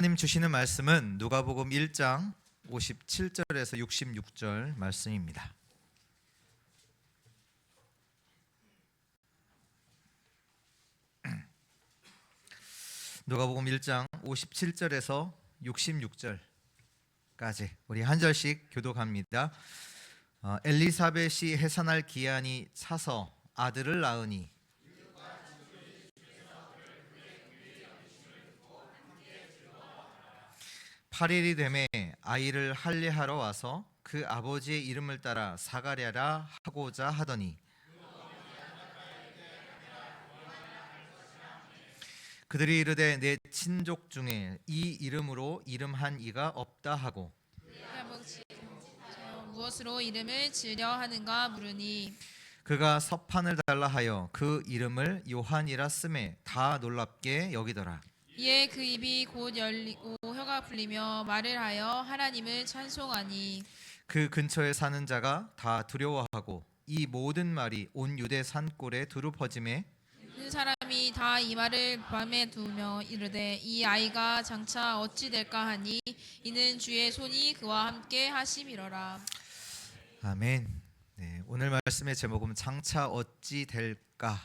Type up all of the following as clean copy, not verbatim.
하나님 주시는 말씀은 누가복음 1장 57절에서 66절 말씀입니다. 누가복음 1장 57절에서 66절까지 우리 한 절씩 교독합니다. 엘리사벳이 해산할 기한이 차서 아들을 낳으니 (8일이) 되매 아이를 할례하러 와서 그 아버지의 이름을 따라 사가랴라 하고자 하더니 그들이 이르되 내 친족 중에 이 이름으로 이름한 이가 없다 하고 무엇으로 이름을 지으려 하는가 물으니 그가 서판을 달라 하여 그 이름을 요한이라 쓰매 다 놀랍게 여기더라. 이에 그 입이 곧 열리고 혀가 풀리며 말을 하여 하나님을 찬송하니 그 근처에 사는 자가 다 두려워하고 이 모든 말이 온 유대 산골에 두루 퍼지매 그 사람이 다 이 말을 밤에 두며 이르되 이 아이가 장차 어찌 될까 하니 이는 주의 손이 그와 함께 하심이로라. 아멘. 네, 오늘 말씀의 제목은 장차 어찌 될까입니다.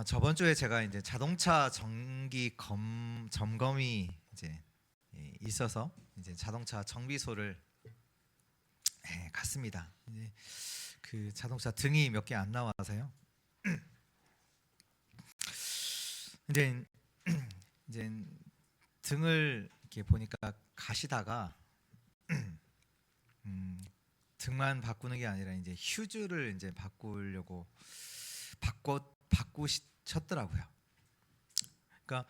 저번 주에 제가 이제 자동차 정기 점검이 이제 있어서 이제 자동차 정비소를 갔습니다. 이제 그 자동차 등이 몇 개 안 나와서요. 이제 등을 이렇게 보니까 가시다가 등만 바꾸는 게 아니라 이제 휴즈를 이제 바꾸려고 바꾸셨더라고요. 그러니까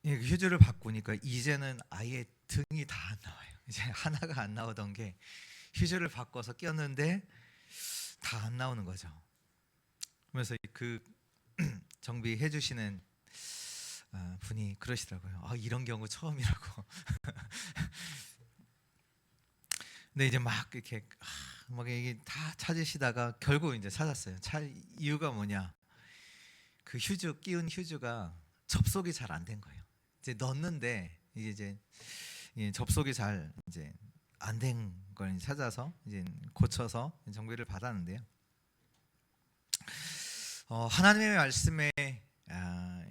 휴즈를 바꾸니까 이제는 아예 등이 다 안 나와요. 이제 하나가 안 나오던 게 휴즈를 바꿔서 꼈는데 다 안 나오는 거죠. 그래서 그 정비해 주시는 분이 그러시더라고요. 이런 경우 처음이라고. 근데 이제 막 이렇게 막 이게 다 찾으시다가 결국 이제 찾았어요. 이유가 뭐냐? 그 끼운 휴즈가 접속이 잘 안 된 거예요. 이제 넣었는데 이제 접속이 잘 이제 안 된 걸 찾아서 이제 고쳐서 정비를 받았는데요. 하나님의 말씀에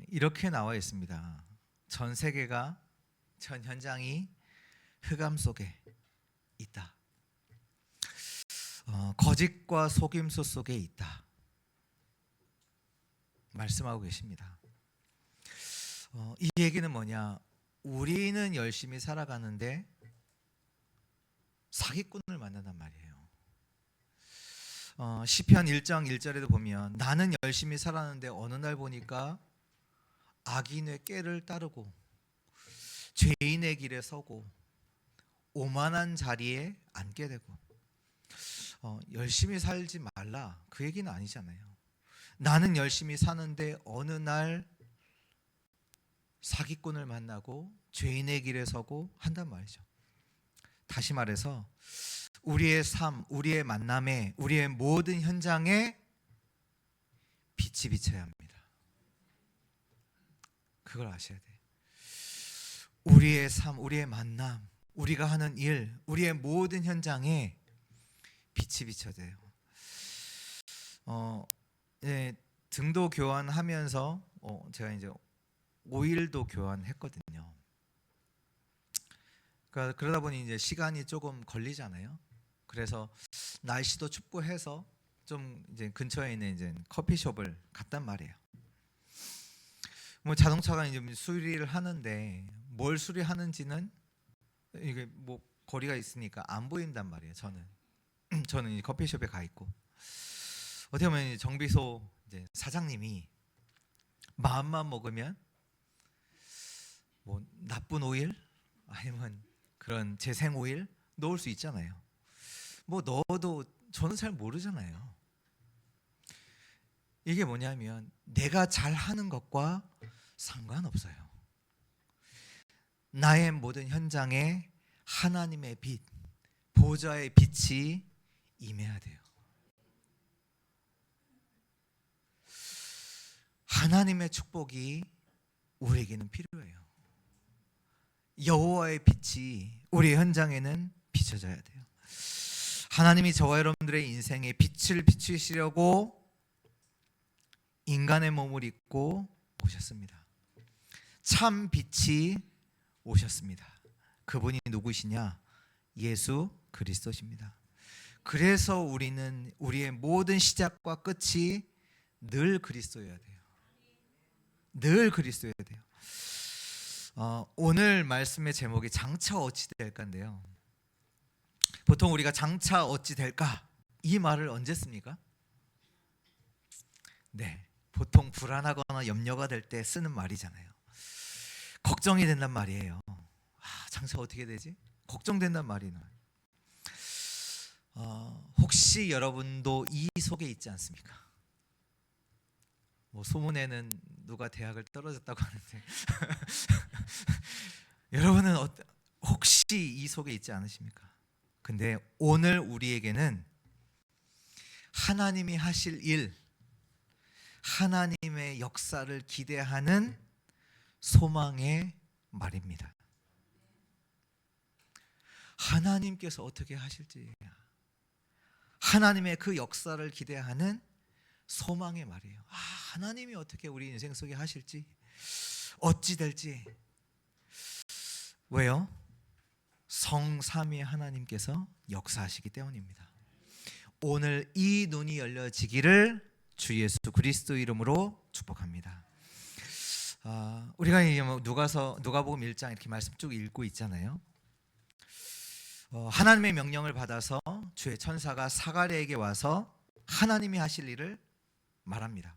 이렇게 나와 있습니다. 전 세계가 전 현장이 흑암 속에 있다. 거짓과 속임수 속에 있다. 말씀하고 계십니다. 이 얘기는 뭐냐? 우리는 열심히 살아가는데 사기꾼을 만난단 말이에요. 시편 1장 1절에도 보면 나는 열심히 살았는데 어느 날 보니까 악인의 꾀를 따르고 죄인의 길에 서고 오만한 자리에 앉게 되고 열심히 살지 말라 그 얘기는 아니잖아요. 나는 열심히 사는데 어느 날 사기꾼을 만나고 죄인의 길에 서고 한단 말이죠. 다시 말해서 우리의 삶, 우리의 만남에, 우리의 모든 현장에 빛이 비쳐야 합니다. 그걸 아셔야 돼요. 우리의 삶, 우리의 만남, 우리가 하는 일, 우리의 모든 현장에 빛이 비쳐야 돼요. 등도 교환하면서 제가 이제 오일도 교환했거든요. 그러다 보니 이제 시간이 조금 걸리잖아요. 그래서 날씨도 춥고 해서 좀 이제 근처에 있는 이제 커피숍을 갔단 말이에요. 뭐 자동차가 이제 수리를 하는데 뭘 수리하는지는 이게 뭐 거리가 있으니까 안 보인단 말이에요. 저는 이 커피숍에 가 있고 어떻게 보면 정비소 이제 사장님이 마음만 먹으면 뭐 나쁜 오일 아니면 그런 재생 오일 넣을 수 있잖아요. 뭐 넣어도 저는 잘 모르잖아요. 이게 뭐냐면 내가 잘하는 것과 상관없어요. 나의 모든 현장에 하나님의 빛, 보좌의 빛이 임해야 돼요. 하나님의 축복이 우리에게는 필요해요. 여호와의 빛이 우리 현장에는 비춰져야 돼요. 하나님이 저와 여러분들의 인생에 빛을 비추시려고 인간의 몸을 입고 오셨습니다. 참 빛이 오셨습니다. 그분이 누구시냐? 예수 그리스도십니다. 그래서 우리는 우리의 모든 시작과 끝이 늘 그리스도여야 돼요. 늘 그리스도여야 돼요. 오늘 말씀의 제목이 장차 어찌 될까인데요. 보통 우리가 장차 어찌 될까 이 말을 언제 씁니까? 네, 보통 불안하거나 염려가 될 때 쓰는 말이잖아요. 걱정이 된단 말이에요. 장차 어떻게 되지? 걱정된단 말이나. 혹시 여러분도 이 속에 있지 않습니까? 뭐 소문에는 누가 대학을 떨어졌다고 하는데 여러분은 혹시 이 속에 있지 않으십니까? 근데 오늘 우리에게는 하나님이 하실 일, 하나님의 역사를 기대하는 소망의 말입니다. 하나님께서 어떻게 하실지, 하나님의 그 역사를 기대하는 소망의 말이에요. 하나님이 어떻게 우리 인생 속에 하실지, 어찌 될지. 왜요? 성삼위 하나님께서 역사하시기 때문입니다. 오늘 이 눈이 열려지기를 주 예수 그리스도 이름으로 축복합니다. 우리가 누가복음 1장 이렇게 말씀 쭉 읽고 있잖아요. 하나님의 명령을 받아서 주의 천사가 사가랴에게 와서 하나님이 하실 일을 말합니다.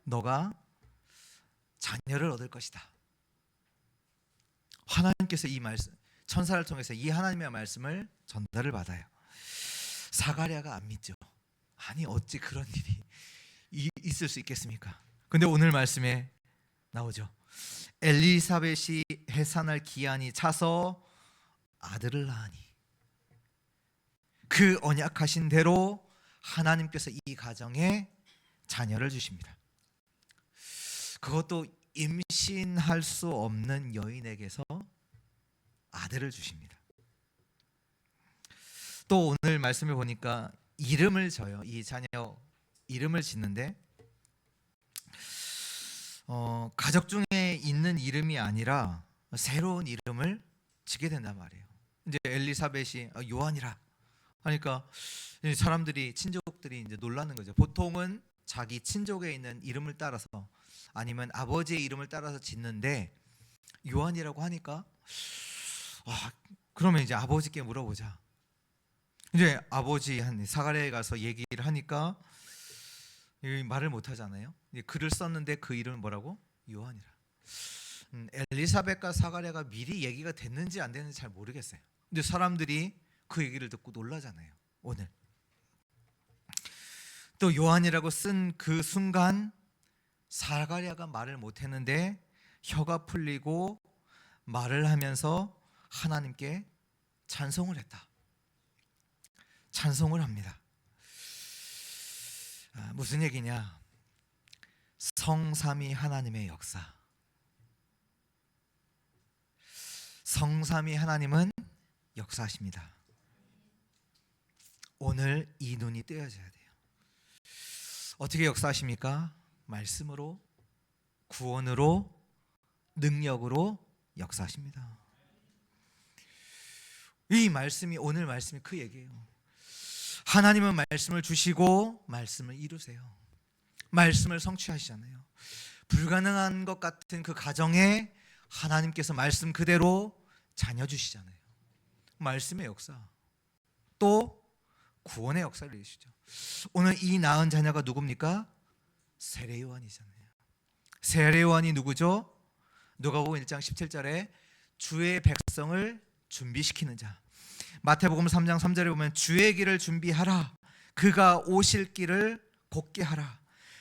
너가 자녀를 얻을 것이다. 하나님께서 이 말씀, 천사를 통해서 이 하나님의 말씀을 전달을 받아요. 사가랴가 안 믿죠. 아니 어찌 그런 일이 있을 수 있겠습니까? 근데 오늘 말씀에 나오죠. 엘리사벳이 해산할 기한이 차서 아들을 낳으니 그 언약하신 대로 하나님께서 이 가정에 자녀를 주십니다. 그것도 임신할 수 없는 여인에게서 아들을 주십니다. 또 오늘 말씀을 보니까 이름을 져요. 이 자녀 이름을 짓는데 가족 중에 있는 이름이 아니라 새로운 이름을 지게 된단 말이에요. 이제 엘리사벳이 요한이라 하니까 사람들이, 친족들이 이제 놀라는 거죠. 보통은 자기 친족에 있는 이름을 따라서 아니면 아버지의 이름을 따라서 짓는데 요한이라고 하니까 그러면 이제 아버지께 물어보자. 이제 아버지 사가랴에 가서 얘기를 하니까 말을 못 하잖아요. 글을 썼는데 그 이름은 뭐라고? 요한이라. 엘리사벳과 사가랴가 미리 얘기가 됐는지 안 됐는지 잘 모르겠어요. 근데 사람들이 그 얘기를 듣고 놀라잖아요. 오늘 또 요한이라고 쓴 그 순간 사가랴가 말을 못했는데 혀가 풀리고 말을 하면서 하나님께 찬송을 했다. 찬송을 합니다. 무슨 얘기냐? 성삼위 하나님의 역사. 성삼위 하나님은 역사하십니다. 오늘 이 눈이 뜨여져야 돼요. 어떻게 역사하십니까? 말씀으로, 구원으로, 능력으로 역사하십니다. 이 말씀이, 오늘 말씀이 그 얘기예요. 하나님은 말씀을 주시고 말씀을 이루세요. 말씀을 성취하시잖아요. 불가능한 것 같은 그 가정에 하나님께서 말씀 그대로 자녀 주시잖아요. 말씀의 역사, 또 구원의 역사를 이루시죠. 오늘 이 낳은 자녀가 누굽니까? 세례요한이잖아요. 세례요한이 누구죠? 누가복음 1장 17절에 주의 백성을 준비시키는 자. 마태복음 3장 3절에 보면 주의 길을 준비하라. 그가 오실 길을 곧게 하라.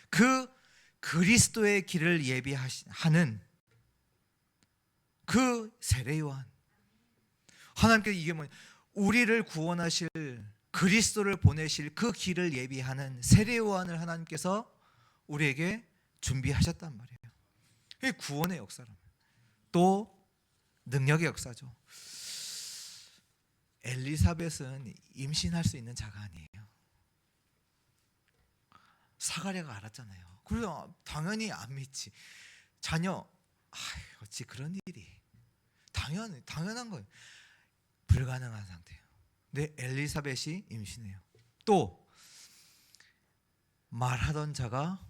그 그리스도의 길을 예비하는 그 세례요한. 하나님께서 이게 뭐냐? 우리를 구원하실 그리스도를 보내실 그 길을 예비하는 세례요한을 하나님께서 우리에게 준비하셨단 말이에요. 이게 구원의 역사란 말이에요. 또 능력의 역사죠. 엘리사벳은 임신할 수 있는 자가 아니에요. 사가랴가 알았잖아요. 그래서 당연히 안 믿지. 자녀, 어찌 그런 일이. 당연한 거예요. 불가능한 상태예요. 근데 엘리사벳이 임신해요. 또 말하던 자가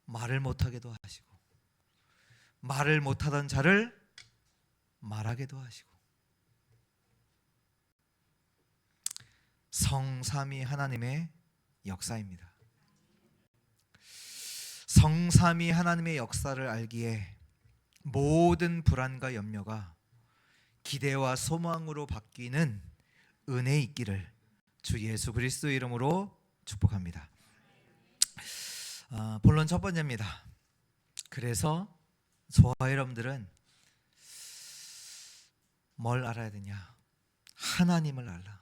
말을 못하게도 하시고, 말을 못하던 자를 말하게도 하시고, 성삼위 하나님의 역사입니다. 성삼위 하나님의 역사를 알기에 모든 불안과 염려가 기대와 소망으로 바뀌는 은혜 있기를 주 예수 그리스도의 이름으로 축복합니다. 본론 첫 번째입니다. 그래서 저와 여러분들은 뭘 알아야 되냐? 하나님을 알라.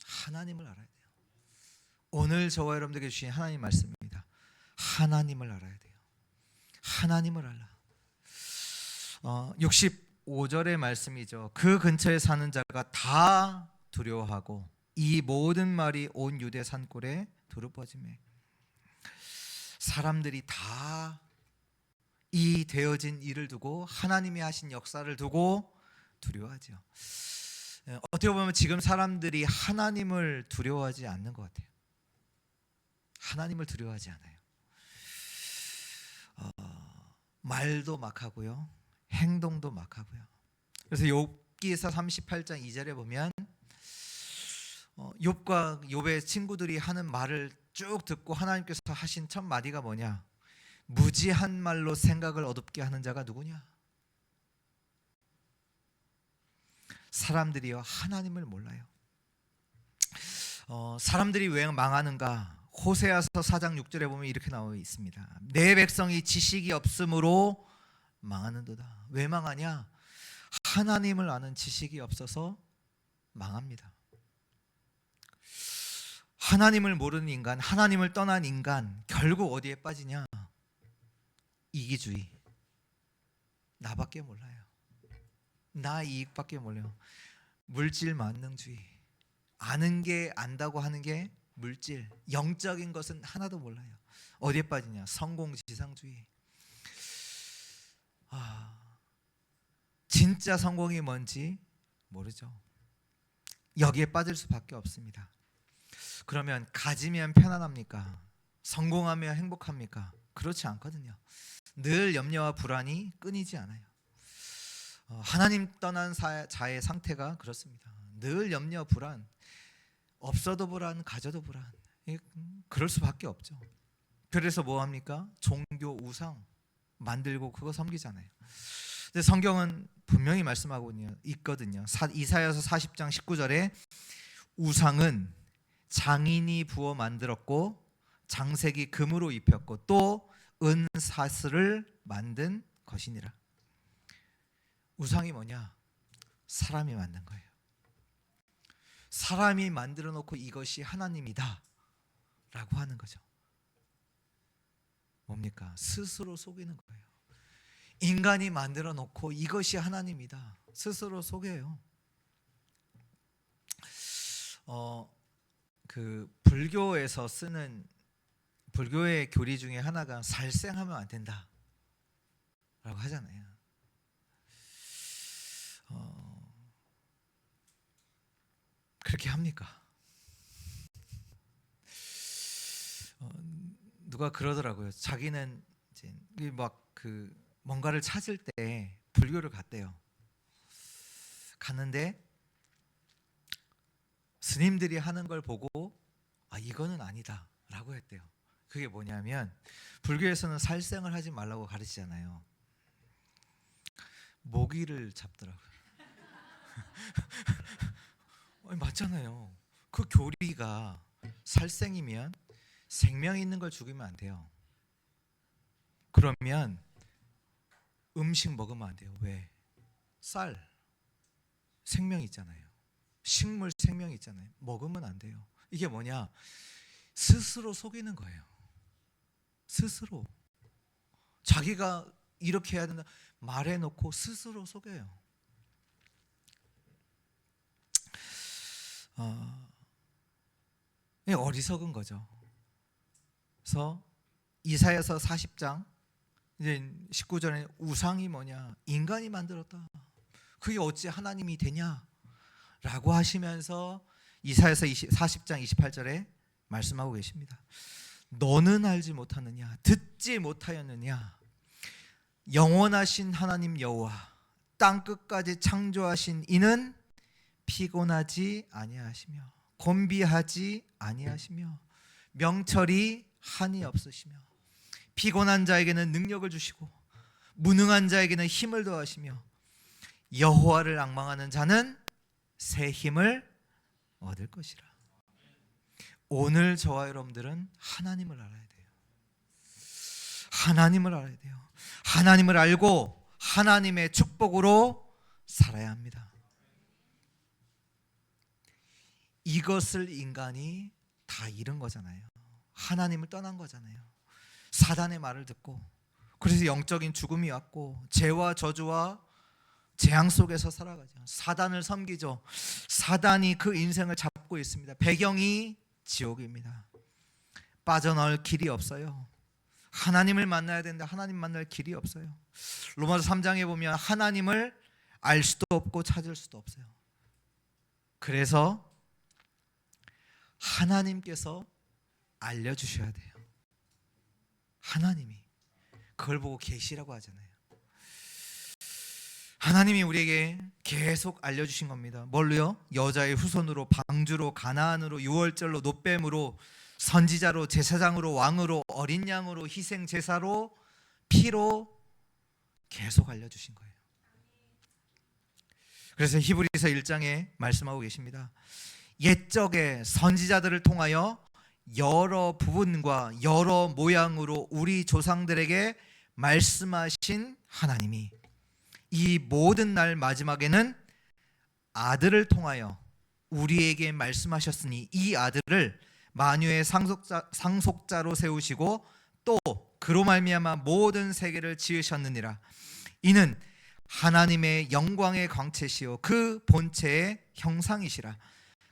하나님을 알아야 돼요. 오늘 저와 여러분들에게 주신 하나님 말씀입니다. 하나님을 알아야 돼요. 하나님을 알라. 65절의 말씀이죠. 그 근처에 사는 자가 다 두려워하고 이 모든 말이 온 유대 산골에 두루퍼지매. 사람들이 다 이 되어진 일을 두고 하나님이 하신 역사를 두고 두려워하죠. 어떻게 보면 지금 사람들이 하나님을 두려워하지 않는 것 같아요. 하나님을 두려워하지 않아요. 말도 막 하고요, 행동도 막 하고요. 그래서 욥기서 38장 2절에 보면 욥과 욥의 친구들이 하는 말을 쭉 듣고 하나님께서 하신 첫 마디가 뭐냐? 무지한 말로 생각을 어둡게 하는 자가 누구냐? 사람들이요, 하나님을 몰라요. 사람들이 왜 망하는가? 호세아서 4장 6절에 보면 이렇게 나와 있습니다. 내 백성이 지식이 없으므로 망하는도다. 왜 망하냐? 하나님을 아는 지식이 없어서 망합니다. 하나님을 모르는 인간, 하나님을 떠난 인간, 결국 어디에 빠지냐? 이기주의. 나밖에 몰라요. 나 이익밖에 몰라요. 물질 만능주의. 아는 게 안다고 하는 게 물질, 영적인 것은 하나도 몰라요. 어디에 빠지냐? 성공지상주의. 진짜 성공이 뭔지 모르죠. 여기에 빠질 수밖에 없습니다. 그러면 가지면 편안합니까? 성공하면 행복합니까? 그렇지 않거든요. 늘 염려와 불안이 끊이지 않아요. 하나님 떠난 자의 상태가 그렇습니다. 늘 염려, 불안. 없어도 불안, 가져도 불안. 그럴 수밖에 없죠. 그래서 뭐 합니까? 종교 우상 만들고 그거 섬기잖아요. 근데 성경은 분명히 말씀하고 있거든요. 이사야서 40장 19절에 우상은 장인이 부어 만들었고 장색이 금으로 입혔고 또 은사슬을 만든 것이니라. 우상이 뭐냐? 사람이 만든 거예요. 사람이 만들어 놓고 이것이 하나님이다 라고 하는 거죠. 뭡니까? 스스로 속이는 거예요. 인간이 만들어 놓고 이것이 하나님이다. 스스로 속여요. 그 불교에서 쓰는 불교의 교리 중에 하나가 살생하면 안 된다 라고 하잖아요. 그렇게 합니까? 누가 그러더라고요. 자기는 이제 막 그 뭔가를 찾을 때 불교를 갔대요. 갔는데 스님들이 하는 걸 보고 이거는 아니다 라고 했대요. 그게 뭐냐면 불교에서는 살생을 하지 말라고 가르치잖아요. 모기를 잡더라고요. 맞잖아요. 그 교리가 살생이면 생명 있는 걸 죽이면 안 돼요. 그러면 음식 먹으면 안 돼요. 왜? 쌀 생명 있잖아요. 식물 생명 있잖아요. 먹으면 안 돼요. 이게 뭐냐? 스스로 속이는 거예요. 스스로. 자기가 이렇게 해야 된다 말해놓고 스스로 속여요. 어리석은 거죠. 그래서 이사야서 40장 이제 19절에 우상이 뭐냐? 인간이 만들었다. 그게 어찌 하나님이 되냐? 라고 하시면서 이사야서 40장 28절에 말씀하고 계십니다. 너는 알지 못하느냐? 듣지 못하였느냐? 영원하신 하나님 여호와 땅 끝까지 창조하신 이는 피곤하지 아니하시며 곤비하지 아니하시며 명철이 한이 없으시며 피곤한 자에게는 능력을 주시고 무능한 자에게는 힘을 더하시며 여호와를 앙망하는 자는 새 힘을 얻을 것이라. 오늘 저와 여러분들은 하나님을 알아야 돼요. 하나님을 알아야 돼요. 하나님을 알고 하나님의 축복으로 살아야 합니다. 이것을 인간이 다 잃은 거잖아요. 하나님을 떠난 거잖아요. 사단의 말을 듣고, 그래서 영적인 죽음이 왔고 죄와 저주와 재앙 속에서 살아가죠. 사단을 섬기죠. 사단이 그 인생을 잡고 있습니다. 배경이 지옥입니다. 빠져나올 길이 없어요. 하나님을 만나야 되는데 하나님 만날 길이 없어요. 로마서 3장에 보면 하나님을 알 수도 없고 찾을 수도 없어요. 그래서 하나님께서 알려주셔야 돼요. 하나님이 그걸 보고 계시라고 하잖아요. 하나님이 우리에게 계속 알려주신 겁니다. 뭘로요? 여자의 후손으로, 방주로, 가나안으로, 유월절로, 노뱀으로, 선지자로, 제사장으로, 왕으로, 어린 양으로, 희생 제사로, 피로 계속 알려주신 거예요. 그래서 히브리서 1장에 말씀하고 계십니다. 옛적에 선지자들을 통하여 여러 부분과 여러 모양으로 우리 조상들에게 말씀하신 하나님이 이 모든 날 마지막에는 아들을 통하여 우리에게 말씀하셨으니 이 아들을 만유의 상속자로 세우시고 또 그로 말미암아 모든 세계를 지으셨느니라. 이는 하나님의 영광의 광채시요 그 본체의 형상이시라.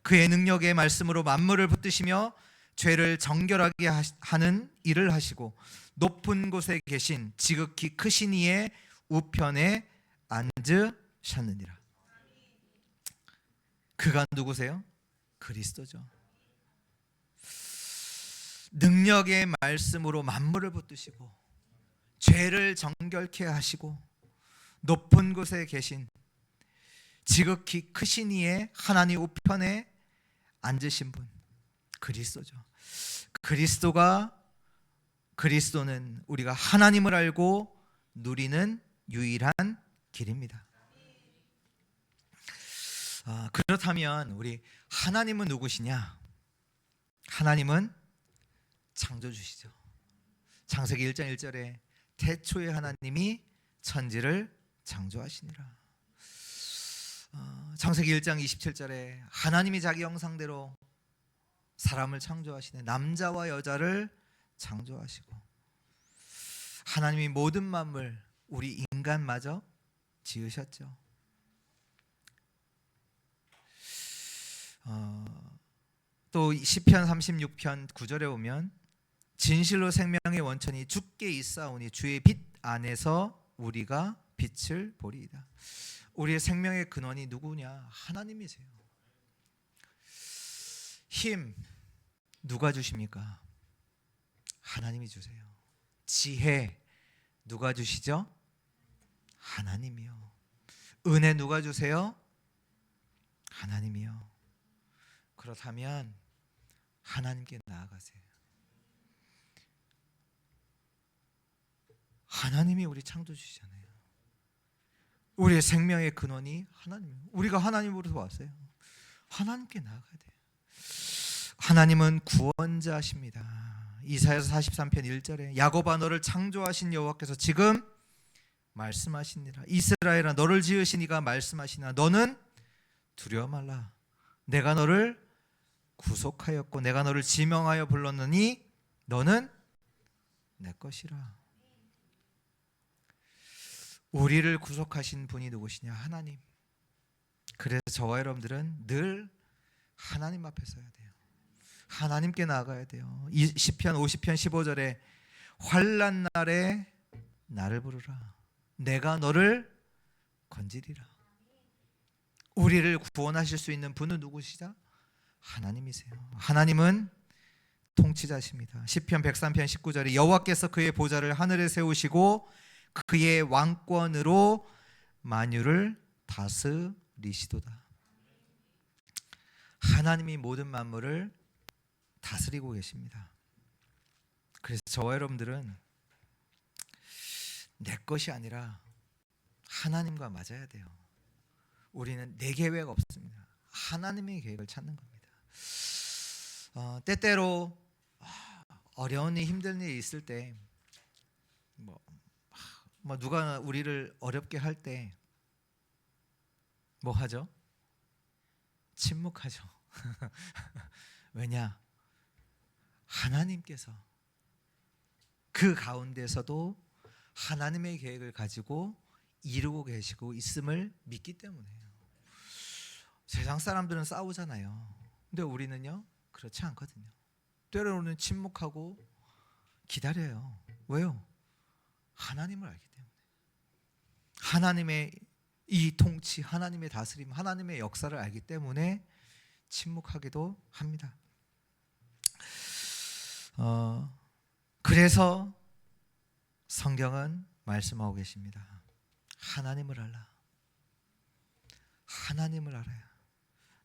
그의 능력의 말씀으로 만물을 붙드시며 죄를 정결하게 하는 일을 하시고 높은 곳에 계신 지극히 크신 이의 우편에 앉으셨느니라. 그가 누구세요? 그리스도죠. 능력의 말씀으로 만물을 붙드시고 죄를 정결케 하시고 높은 곳에 계신 지극히 크신 이의 하나님 우편에 앉으신 분, 그리스도죠. 그리스도는 우리가 하나님을 알고 누리는 유일한 길입니다. 그렇다면 우리 하나님은 누구시냐? 하나님은 창조주시죠. 창세기 1장 1절에 태초에 하나님이 천지를 창조하시니라. 창세기 1장 27절에 하나님이 자기 형상대로 사람을 창조하시네. 남자와 여자를 창조하시고 하나님이 모든 만물 우리 인간마저 지으셨죠. 또 시편 36편 9절에 보면 진실로 생명의 원천이 주께 있사오니 주의 빛 안에서 우리가 빛을 보리이다. 우리의 생명의 근원이 누구냐? 하나님이세요. 힘 누가 주십니까? 하나님이 주세요. 지혜 누가 주시죠? 하나님이요. 은혜 누가 주세요? 하나님이요. 그렇다면 하나님께 나아가세요. 하나님이 우리 창조주시잖아요. 우리의 생명의 근원이 하나님이에요. 우리가 하나님으로부터 왔어요. 하나님께 나아가야 돼요. 하나님은 구원자십니다. 이사야서 43편 1절에 야곱아 너를 창조하신 여호와께서 지금 말씀하시니라. 이스라엘아 너를 지으신 이가 말씀하시나 너는 두려워 말라. 내가 너를 구속하였고 내가 너를 지명하여 불렀느니 너는 내 것이라. 우리를 구속하신 분이 누구시냐? 하나님. 그래서 저와 여러분들은 늘 하나님 앞에 서야 돼요. 하나님께 나아가야 돼요. 시편 50편 15절에 환난 날에 나를 부르라. 내가 너를 건지리라. 우리를 구원하실 수 있는 분은 누구시죠? 하나님이세요. 하나님은 통치자십니다. 시편 103편 19절에 여호와께서 그의 보좌를 하늘에 세우시고 그의 왕권으로 만유를 다스리시도다. 하나님이 모든 만물을 다스리고 계십니다. 그래서 저와 여러분들은 내 것이 아니라 하나님과 맞아야 돼요. 우리는 내 계획 없습니다. 하나님의 계획을 찾는 겁니다. 때때로 어려운 일, 힘든 일이 있을 때 누가 우리를 어렵게 할 때 뭐 하죠? 침묵하죠. 왜냐? 하나님께서 그 가운데서도 하나님의 계획을 가지고 이루고 계시고 있음을 믿기 때문에요. 세상 사람들은 싸우잖아요. 근데 우리는요, 그렇지 않거든요. 때로는 침묵하고 기다려요. 왜요? 하나님을 알기 때문에. 하나님의 이 통치, 하나님의 다스림, 하나님의 역사를 알기 때문에 침묵하기도 합니다. 그래서 성경은 말씀하고 계십니다. 하나님을 알라. 하나님을 알아야.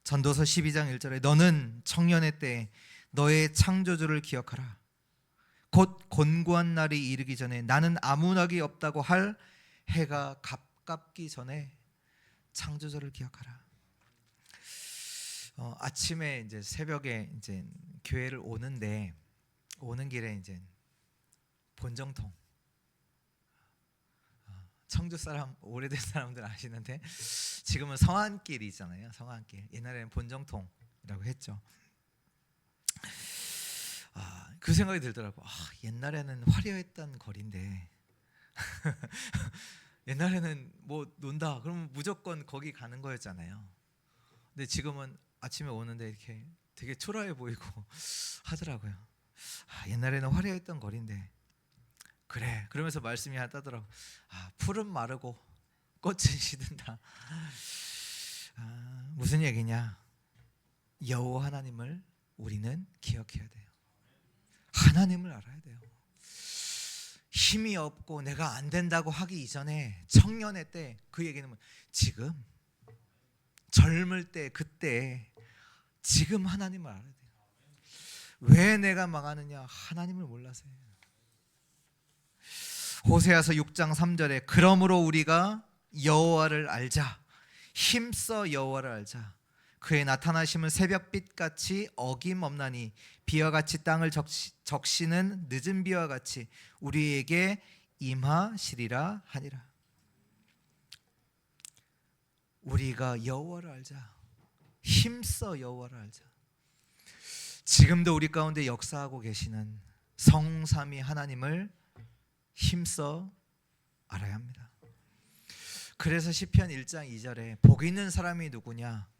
전도서 12장 1절에 너는 청년의 때 너의 창조주를 기억하라. 곧 곤고한 날이 이르기 전에 나는 아무나기 없다고 할 해가 가깝기 전에 창조주를 기억하라. 아침에 이제 새벽에 이제 교회를 오는 길에 이제 본정통, 청주 사람 오래된 사람들 아시는데 지금은 성안길이 있잖아요. 성안길. 옛날에는 본정통이라고 했죠. 그 생각이 들더라고. 옛날에는 화려했던 거리인데 옛날에는 뭐 논다 그러면 무조건 거기 가는 거였잖아요. 근데 지금은 아침에 오는데 이렇게 되게 초라해 보이고 하더라고요. 옛날에는 화려했던 거리인데 그래. 그러면서 말씀이 하더라고. 풀은 마르고 꽃은 시든다. 무슨 얘기냐? 여호와 하나님을 우리는 기억해야 돼요. 하나님을 알아야 돼요. 힘이 없고 내가 안 된다고 하기 이전에 청년의 때 그 얘기는 지금 젊을 때 그때 지금 하나님을 알아야 돼요. 왜 내가 망하느냐? 하나님을 몰라서요. 호세아서 6장 3절에 그러므로 우리가 여호와를 알자. 힘써 여호와를 알자. 그의 나타나심은 새벽빛같이 어김없나니 비와 같이 땅을 적시는 늦은 비와 같이 우리에게 임하시리라 하니라. 우리가 여호와를 알자. 힘써 여호와를 알자. 지금도 우리 가운데 역사하고 계시는 성삼위 하나님을 힘써 알아야 합니다. 그래서 시편 1장 2절에 복 있는 사람이 누구냐?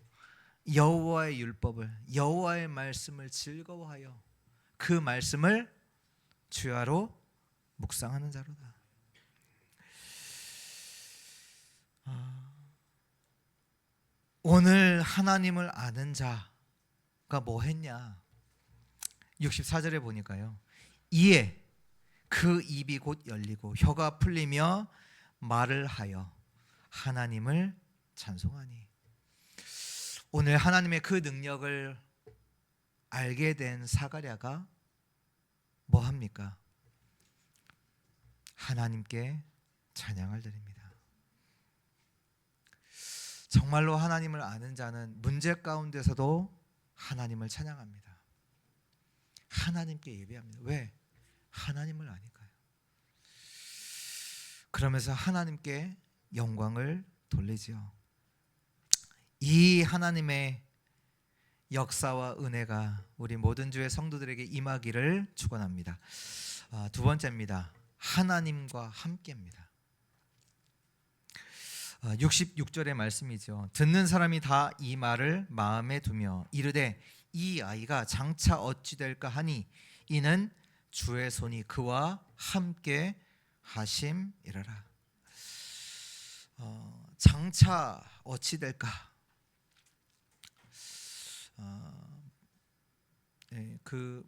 여호와의 율법을, 여호와의 말씀을 즐거워하여 그 말씀을 주야로 묵상하는 자로다. 오늘 하나님을 아는 자가 뭐 했냐? 64절에 보니까요. 이에 그 입이 곧 열리고 혀가 풀리며 말을 하여 하나님을 찬송하니. 오늘 하나님의 그 능력을 알게 된 사가랴가 뭐 합니까? 하나님께 찬양을 드립니다. 정말로 하나님을 아는 자는 문제 가운데서도 하나님을 찬양합니다. 하나님께 예배합니다. 왜? 하나님을 아니까요. 그러면서 하나님께 영광을 돌리지요. 이 하나님의 역사와 은혜가 우리 모든 주의 성도들에게 임하기를 축원합니다. 두 번째입니다. 하나님과 함께입니다. 66절의 말씀이죠. 듣는 사람이 다 이 말을 마음에 두며 이르되 이 아이가 장차 어찌 될까 하니 이는 주의 손이 그와 함께 하심이라라. 장차 어찌 될까?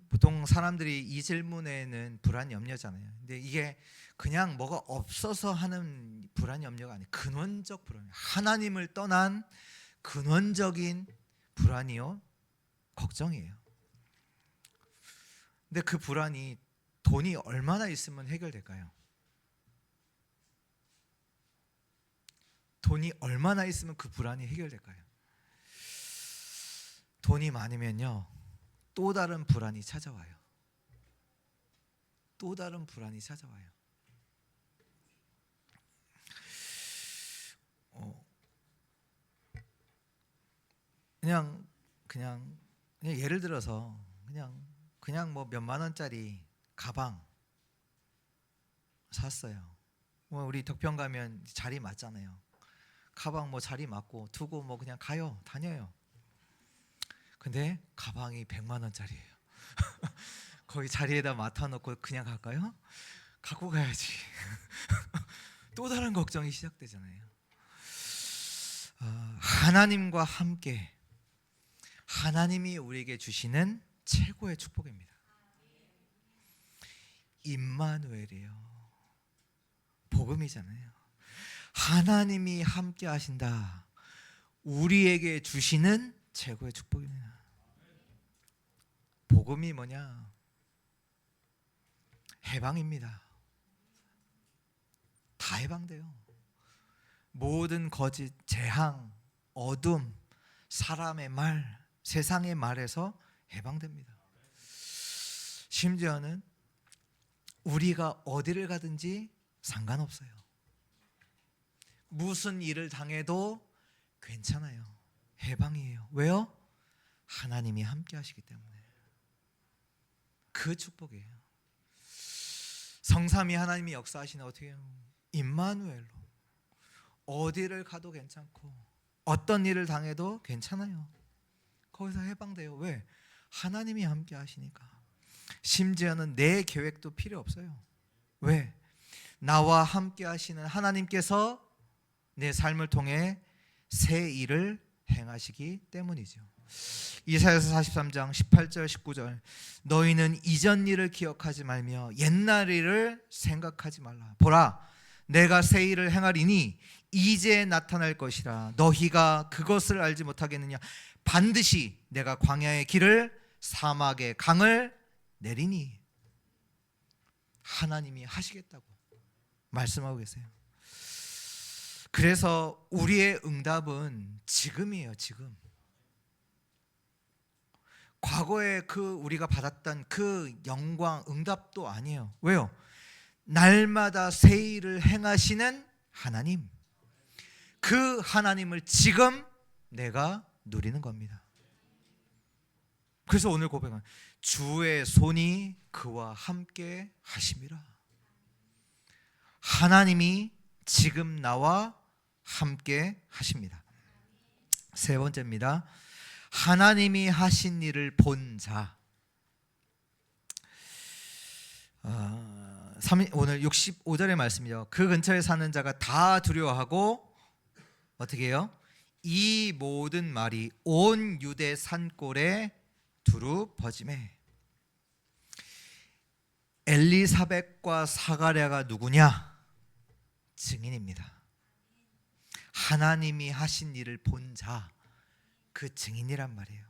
보통 사람들이 이 질문에는 불안 염려잖아요. 근데 이게 그냥 뭐가 없어서 하는 불안 염려가 아니에요. 근원적 불안, 하나님을 떠난 근원적인 불안이요, 걱정이에요. 근데 그 불안이 돈이 얼마나 있으면 해결될까요? 돈이 얼마나 있으면 그 불안이 해결될까요? 돈이 많으면요, 또 다른 불안이 찾아와요. 또 다른 불안이 찾아와요. 그냥 예를 들어서 그냥 뭐 몇만 원짜리 가방 샀어요. 뭐 우리 덕평 가면 자리 맞잖아요. 가방 뭐 자리 맞고 두고 뭐 그냥 가요, 다녀요. 근데 가방이 100만 원짜리예요. 거기 자리에다 맡아놓고 그냥 갈까요? 갖고 가야지. 또 다른 걱정이 시작되잖아요. 하나님과 함께, 하나님이 우리에게 주시는 최고의 축복입니다. 임마누엘이에요. 복음이잖아요. 하나님이 함께 하신다. 우리에게 주시는 최고의 축복입니다. 복음이 뭐냐? 해방입니다. 다 해방돼요. 모든 거짓, 재앙, 어둠, 사람의 말, 세상의 말에서 해방됩니다. 심지어는 우리가 어디를 가든지 상관없어요. 무슨 일을 당해도 괜찮아요. 해방이에요. 왜요? 하나님이 함께 하시기 때문에. 그 축복이에요. 성삼위 하나님이 역사하시는 어떻게 해요? 임마누엘로 어디를 가도 괜찮고 어떤 일을 당해도 괜찮아요. 거기서 해방돼요. 왜? 하나님이 함께 하시니까. 심지어는 내 계획도 필요 없어요. 왜? 나와 함께 하시는 하나님께서 내 삶을 통해 새 일을 행하시기 때문이죠. 이사야서 43장 18절 19절 너희는 이전 일을 기억하지 말며 옛날 일을 생각하지 말라. 보라, 내가 새 일을 행하리니 이제 나타날 것이라. 너희가 그것을 알지 못하겠느냐? 반드시 내가 광야의 길을 사막의 강을 내리니. 하나님이 하시겠다고 말씀하고 계세요. 그래서 우리의 응답은 지금이에요. 지금. 과거에 우리가 받았던 그 영광 응답도 아니에요. 왜요? 날마다 새 일을 행하시는 하나님, 그 하나님을 지금 내가 누리는 겁니다. 그래서 오늘 고백은 주의 손이 그와 함께 하심이라. 하나님이 지금 나와 함께 하십니다. 세 번째입니다. 하나님이 하신 일을 본 자. 오늘 65절의 말씀이죠. 그 근처에 사는 자가 다 두려워하고 어떻게 해요? 이 모든 말이 온 유대 산골에 두루 퍼지매. 엘리사벳과 사가랴가 누구냐? 증인입니다. 하나님이 하신 일을 본 자, 그 증인이란 말이에요.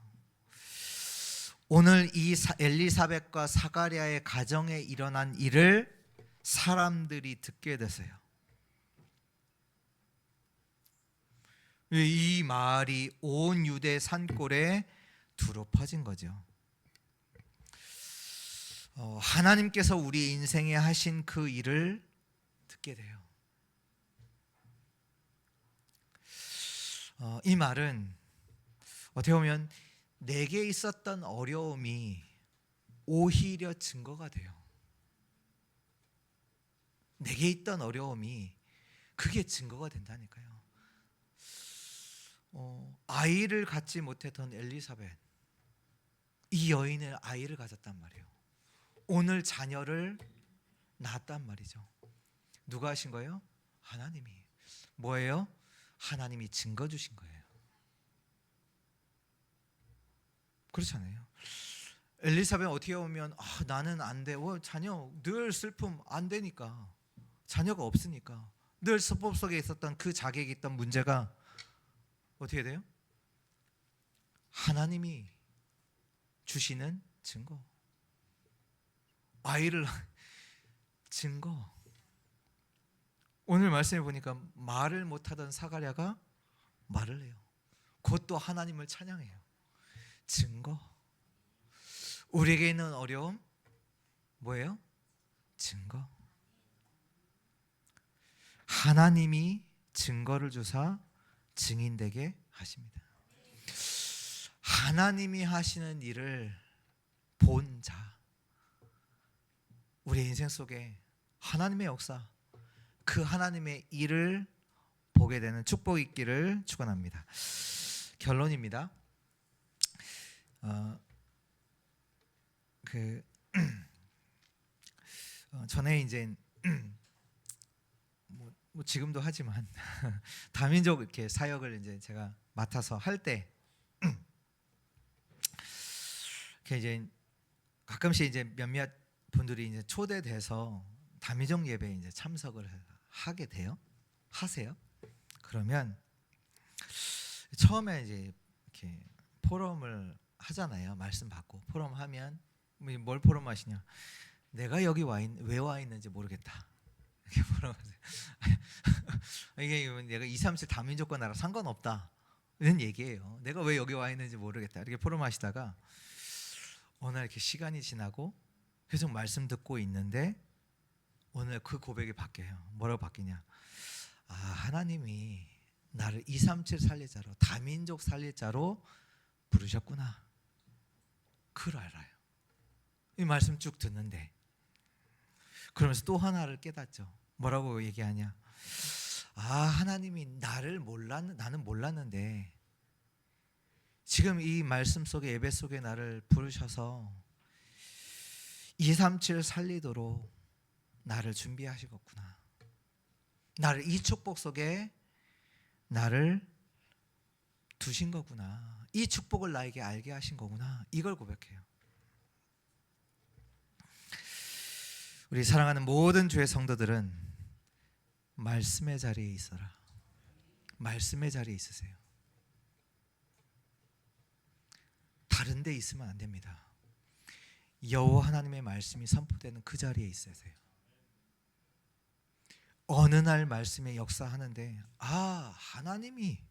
오늘 이 엘리사벳과 사가랴의 가정에 일어난 일을 사람들이 듣게 됐어요. 이 말이 온 유대 산골에 두루 퍼진 거죠. 하나님께서 우리 인생에 하신 그 일을 듣게 돼요. 이 말은 어떻게 보면 내게 있었던 어려움이 오히려 증거가 돼요. 내게 있던 어려움이 그게 증거가 된다니까요. 아이를 갖지 못했던 엘리사벳, 이 여인은 아이를 가졌단 말이에요. 오늘 자녀를 낳았단 말이죠. 누가 하신 거예요? 하나님이. 뭐예요? 하나님이 증거 주신 거예요. 그렇잖아요. 엘리사벳 어떻게 보면 나는 안 돼. 자녀 늘 슬픔 안 되니까. 자녀가 없으니까. 늘 수법 속에 있었던 그 자기에게 있던 문제가 어떻게 돼요? 하나님이 주시는 증거. 아이를 증거. 오늘 말씀해 보니까 말을 못하던 사가랴가 말을 해요. 그것도 하나님을 찬양해요. 증거. 우리에게 있는 어려움 뭐예요? 증거. 하나님이 증거를 주사 증인되게 하십니다. 하나님이 하시는 일을 본 자, 우리 인생 속에 하나님의 역사, 그 하나님의 일을 보게 되는 축복이 있기를 축원합니다. 결론입니다. 전에 이제 뭐 지금도 하지만 다민족 이렇게 사역을 이제 제가 맡아서 할 때 이제 가끔씩 이제 몇몇 분들이 이제 초대돼서 다민족 예배에 이제 참석을 하게 돼요. 하세요. 그러면 처음에 이제 이렇게 포럼을 하잖아요. 말씀 받고 포럼 하면 뭘 포럼 하시냐? 내가 여기 왜 와 있는지 모르겠다. 이렇게 포럼하세요. 이게 내가 2, 3, 7 다민족과 나랑 상관없다 이런 얘기예요. 내가 왜 여기 와 있는지 모르겠다. 이렇게 포럼하시다가 오늘 이렇게 시간이 지나고 계속 말씀 듣고 있는데 오늘 그 고백이 바뀌어요. 뭐라고 바뀌냐? 하나님이 나를 237 살리자로, 다민족 살리자로 부르셨구나. 그걸 알아요. 이 말씀 쭉 듣는데 그러면서 또 하나를 깨닫죠. 뭐라고 얘기하냐? 하나님이 나는 몰랐는데 지금 이 말씀 속에, 예배 속에 나를 부르셔서 237 살리도록 나를 준비하시겠구나. 나를 이 축복 속에 나를 두신 거구나. 이 축복을 나에게 알게 하신 거구나. 이걸 고백해요. 우리 사랑하는 모든 주의 성도들은 말씀의 자리에 있어라. 말씀의 자리에 있으세요. 다른 데 있으면 안 됩니다. 여호와 하나님의 말씀이 선포되는 그 자리에 있어야 돼요. 어느 날 말씀의 역사하는데 하나님이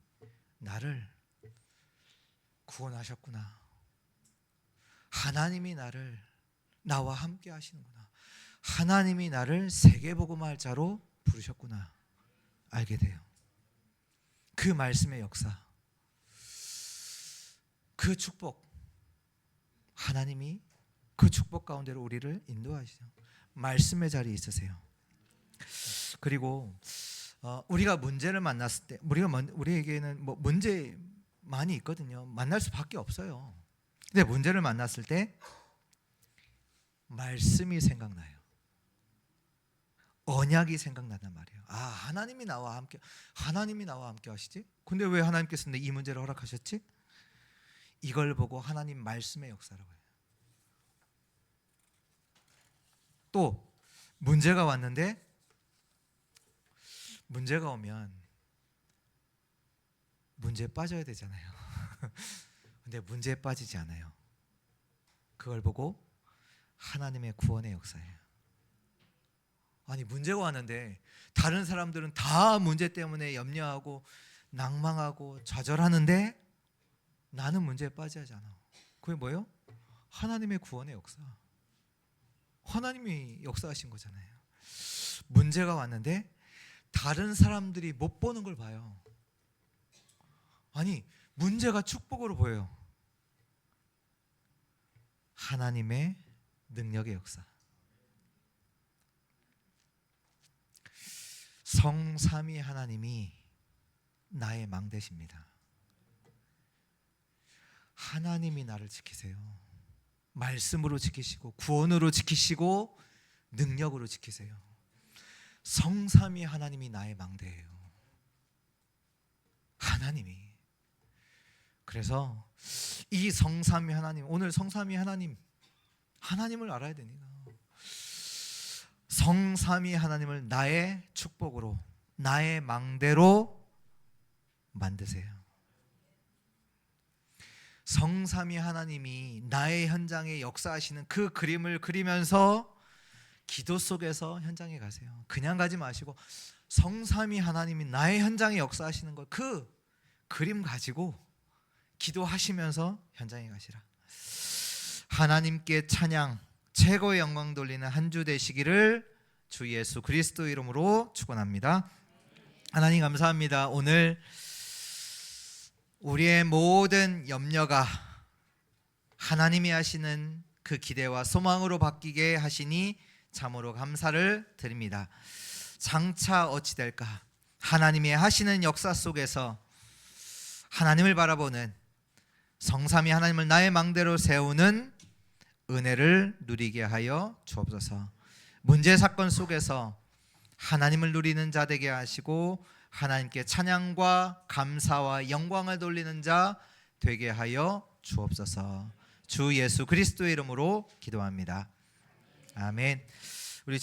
나를 구원하셨구나. 하나님이 나와 함께 하시는구나. 하나님이 나를 세계복음할 자로 부르셨구나. 알게 돼요. 그 말씀의 역사, 그 축복, 하나님이 그 축복 가운데로 우리를 인도하시죠. 말씀의 자리에 있으세요. 그리고 우리가 문제를 만났을 때 우리에게는 뭐 문제 많이 있거든요. 만날 수밖에 없어요. 근데 문제를 만났을 때 말씀이 생각나요. 언약이 생각나단 말이에요. 하나님이 나와 함께 하시지? 근데 왜 하나님께서 이 문제를 허락하셨지? 이걸 보고 하나님 말씀의 역사라고 해요. 또 문제가 왔는데 문제가 오면 문제에 빠져야 되잖아요. 근데 문제에 빠지지 않아요. 그걸 보고 하나님의 구원의 역사예요. 아니 문제가 왔는데 다른 사람들은 다 문제 때문에 염려하고 낭망하고 좌절하는데 나는 문제에 빠져야 하잖아. 그게 뭐예요? 하나님의 구원의 역사. 하나님이 역사하신 거잖아요. 문제가 왔는데 다른 사람들이 못 보는 걸 봐요. 아니 문제가 축복으로 보여요. 하나님의 능력의 역사. 성삼위 하나님이 나의 망대십니다. 하나님이 나를 지키세요. 말씀으로 지키시고 구원으로 지키시고 능력으로 지키세요. 성삼위 하나님이 나의 망대예요. 하나님이. 그래서 이 성삼위 하나님, 오늘 성삼위 하나님을 알아야 되니까 성삼위 하나님을 나의 축복으로, 나의 망대로 만드세요. 성삼위 하나님이 나의 현장에 역사하시는 그 그림을 그리면서 기도 속에서 현장에 가세요. 그냥 가지 마시고 성삼위 하나님이 나의 현장에 역사하시는 것, 그 그림 가지고 기도하시면서 현장에 가시라. 하나님께 찬양, 최고의 영광 돌리는 한 주 되시기를 주 예수 그리스도 이름으로 축원합니다. 하나님 감사합니다. 오늘 우리의 모든 염려가 하나님이 하시는 그 기대와 소망으로 바뀌게 하시니 참으로 감사를 드립니다. 장차 어찌 될까? 하나님이 하시는 역사 속에서 하나님을 바라보는, 성삼위 하나님을 나의 망대로 세우는 은혜를 누리게 하여 주옵소서. 문제 사건 속에서 하나님을 누리는 자 되게 하시고 하나님께 찬양과 감사와 영광을 돌리는 자 되게 하여 주옵소서. 주 예수 그리스도의 이름으로 기도합니다. 아멘. 우리